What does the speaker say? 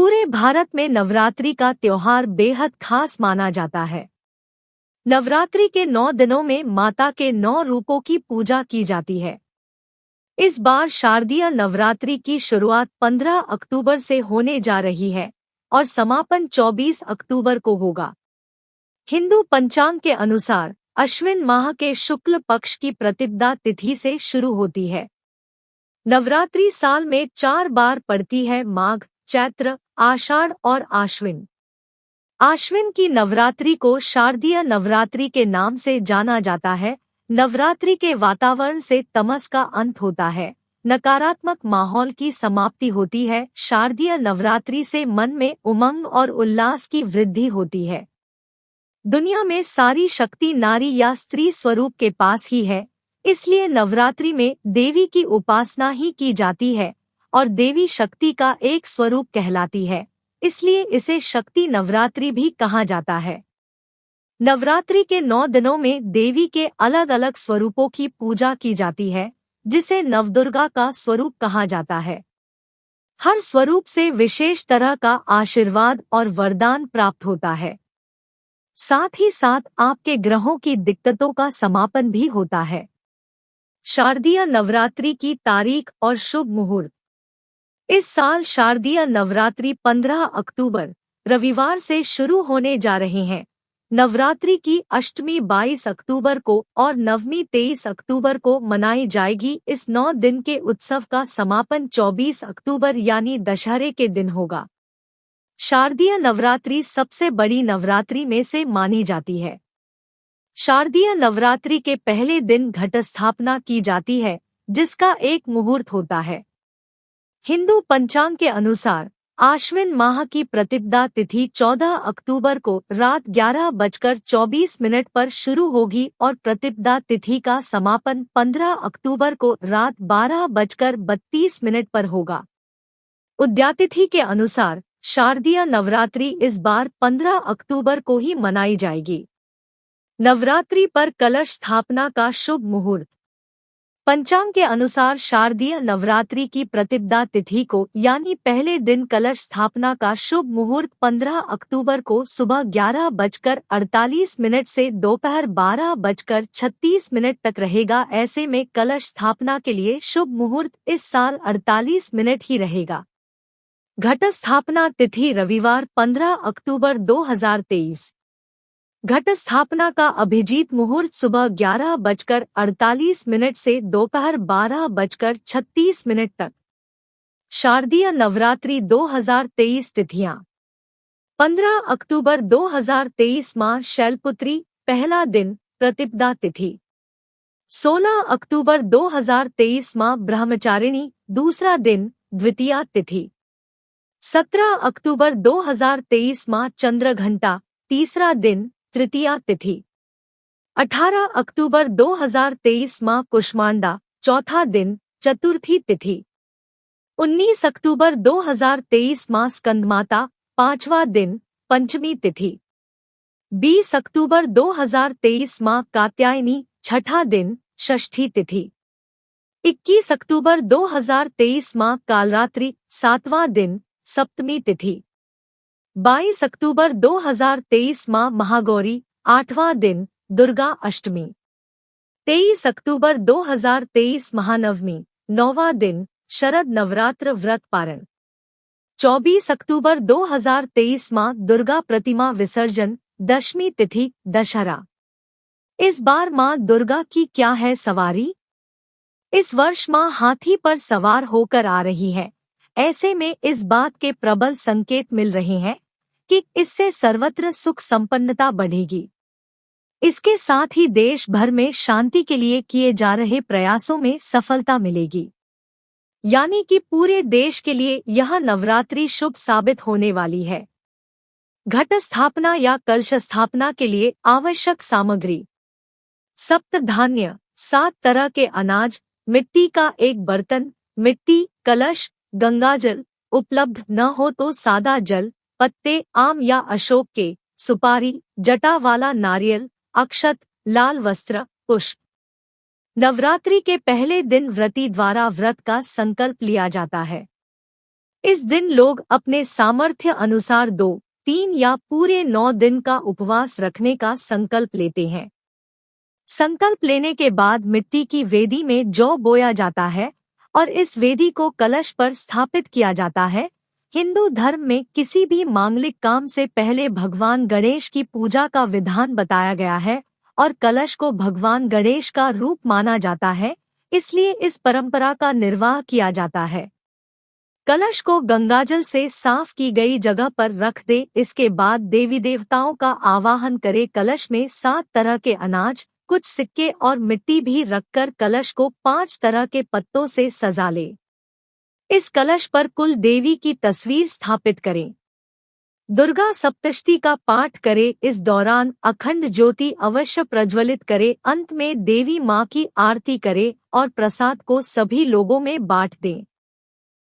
पूरे भारत में नवरात्रि का त्योहार बेहद खास माना जाता है। नवरात्रि के 9 दिनों में माता के 9 रूपों की पूजा की जाती है। इस बार शारदीय नवरात्रि की शुरुआत 15 अक्टूबर से होने जा रही है और समापन 24 अक्टूबर को होगा। हिंदू पंचांग के अनुसार अश्विन माह के शुक्ल पक्ष की प्रतिपदा तिथि से शुरू होती है। नवरात्रि साल में 4 बार पड़ती है: माघ, चैत्र, आषाढ़ और आश्विन। आश्विन की नवरात्रि को शारदीय नवरात्रि के नाम से जाना जाता है। नवरात्रि के वातावरण से तमस का अंत होता है, नकारात्मक माहौल की समाप्ति होती है। शारदीय नवरात्रि से मन में उमंग और उल्लास की वृद्धि होती है। दुनिया में सारी शक्ति नारी या स्त्री स्वरूप के पास ही है, इसलिए नवरात्रि में देवी की उपासना ही की जाती है और देवी शक्ति का एक स्वरूप कहलाती है, इसलिए इसे शक्ति नवरात्रि भी कहा जाता है। नवरात्रि के 9 दिनों में देवी के अलग अलग स्वरूपों की पूजा की जाती है, जिसे नवदुर्गा का स्वरूप कहा जाता है। हर स्वरूप से विशेष तरह का आशीर्वाद और वरदान प्राप्त होता है। साथ ही साथ आपके ग्रहों की दिक्कतों का समापन भी होता है। शारदीय नवरात्रि की तारीख और शुभ मुहूर्त। इस साल शारदीय नवरात्रि 15 अक्टूबर रविवार से शुरू होने जा रहे हैं। नवरात्रि की अष्टमी 22 अक्टूबर को और नवमी 23 अक्टूबर को मनाई जाएगी। इस 9 दिन के उत्सव का समापन 24 अक्टूबर यानी दशहरे के दिन होगा। शारदीय नवरात्रि सबसे बड़ी नवरात्रि में से मानी जाती है। शारदीय नवरात्रि के पहले दिन घट स्थापना की जाती है, जिसका एक मुहूर्त होता है। हिंदू पंचांग के अनुसार आश्विन माह की प्रतिपदा तिथि 14 अक्टूबर को रात 11:24 पर शुरू होगी और प्रतिपदा तिथि का समापन 15 अक्टूबर को रात 12:32 पर होगा। उदयातिथि के अनुसार शारदीय नवरात्रि इस बार 15 अक्टूबर को ही मनाई जाएगी। नवरात्रि पर कलश स्थापना का शुभ मुहूर्त। पंचांग के अनुसार शारदीय नवरात्रि की प्रतिपदा तिथि को यानी पहले दिन कलश स्थापना का शुभ मुहूर्त 15 अक्टूबर को सुबह 11:48 से दोपहर 12:36 तक रहेगा। ऐसे में कलश स्थापना के लिए शुभ मुहूर्त इस साल 48 मिनट ही रहेगा। घट स्थापना तिथि रविवार 15 अक्टूबर 2023। घट स्थापना का अभिजीत मुहूर्त सुबह 11:48 से दोपहर 12:36 तक। शारदीय नवरात्रि 2023 तिथियां। 15 अक्टूबर 2023 मां शैलपुत्री, पहला दिन, प्रतिपदा तिथि। 16 अक्टूबर 2023 मां ब्रह्मचारिणी, दूसरा दिन, द्वितीया तिथि। 17 अक्टूबर 2023 मां चंद्रघंटा, तीसरा दिन, तृतीया तिथि। 18 अक्टूबर 2023 मां कुष्मांडा, चौथा दिन, चतुर्थी तिथि। 19 अक्टूबर 2023 मां स्कंदमाता, पांचवा दिन, पंचमी तिथि। 20 अक्टूबर 2023 मां कात्यायनी, छठा दिन, षष्ठी तिथि। 21 अक्टूबर 2023 मां कालरात्रि, सातवां दिन, सप्तमी तिथि। 22 अक्टूबर 2023 मां महागौरी, आठवां दिन, दुर्गा अष्टमी। 23 अक्टूबर 2023 महानवमी, नौवां दिन, शरद नवरात्र व्रत पारण। 24 अक्टूबर 2023 मां दुर्गा प्रतिमा विसर्जन, दशमी तिथि, दशहरा। इस बार मां दुर्गा की क्या है सवारी? इस वर्ष मां हाथी पर सवार होकर आ रही है। ऐसे में इस बात के प्रबल संकेत मिल रहे हैं कि इससे सर्वत्र सुख संपन्नता बढ़ेगी। इसके साथ ही देश भर में शांति के लिए किए जा रहे प्रयासों में सफलता मिलेगी। यानी कि पूरे देश के लिए यह नवरात्रि शुभ साबित होने वाली है। घट स्थापना या कलश स्थापना के लिए आवश्यक सामग्री। सप्त धान्य, 7 तरह के अनाज, मिट्टी का एक बर्तन, मिट्टी, कलश, गंगाजल, उपलब्ध न हो तो सादा जल, पत्ते आम या अशोक के, सुपारी, जटा वाला नारियल, अक्षत, लाल वस्त्र, पुष्प। नवरात्रि के पहले दिन व्रती द्वारा व्रत का संकल्प लिया जाता है। इस दिन लोग अपने सामर्थ्य अनुसार 2, 3 या पूरे 9 दिन का उपवास रखने का संकल्प लेते हैं। संकल्प लेने के बाद मिट्टी की वेदी में जौ बोया जाता है और इस वेदी को कलश पर स्थापित किया जाता है। हिंदू धर्म में किसी भी मांगलिक काम से पहले भगवान गणेश की पूजा का विधान बताया गया है और कलश को भगवान गणेश का रूप माना जाता है, इसलिए इस परंपरा का निर्वाह किया जाता है। कलश को गंगाजल से साफ की गई जगह पर रख दे। इसके बाद देवी देवताओं का आवाहन करे। कलश में 7 तरह के अनाज, कुछ सिक्के और मिट्टी भी रखकर कलश को 5 तरह के पत्तों से सजा ले। इस कलश पर कुल देवी की तस्वीर स्थापित करें। दुर्गा सप्तशती का पाठ करे। इस दौरान अखंड ज्योति अवश्य प्रज्वलित करे। अंत में देवी माँ की आरती करे और प्रसाद को सभी लोगों में बांट दें।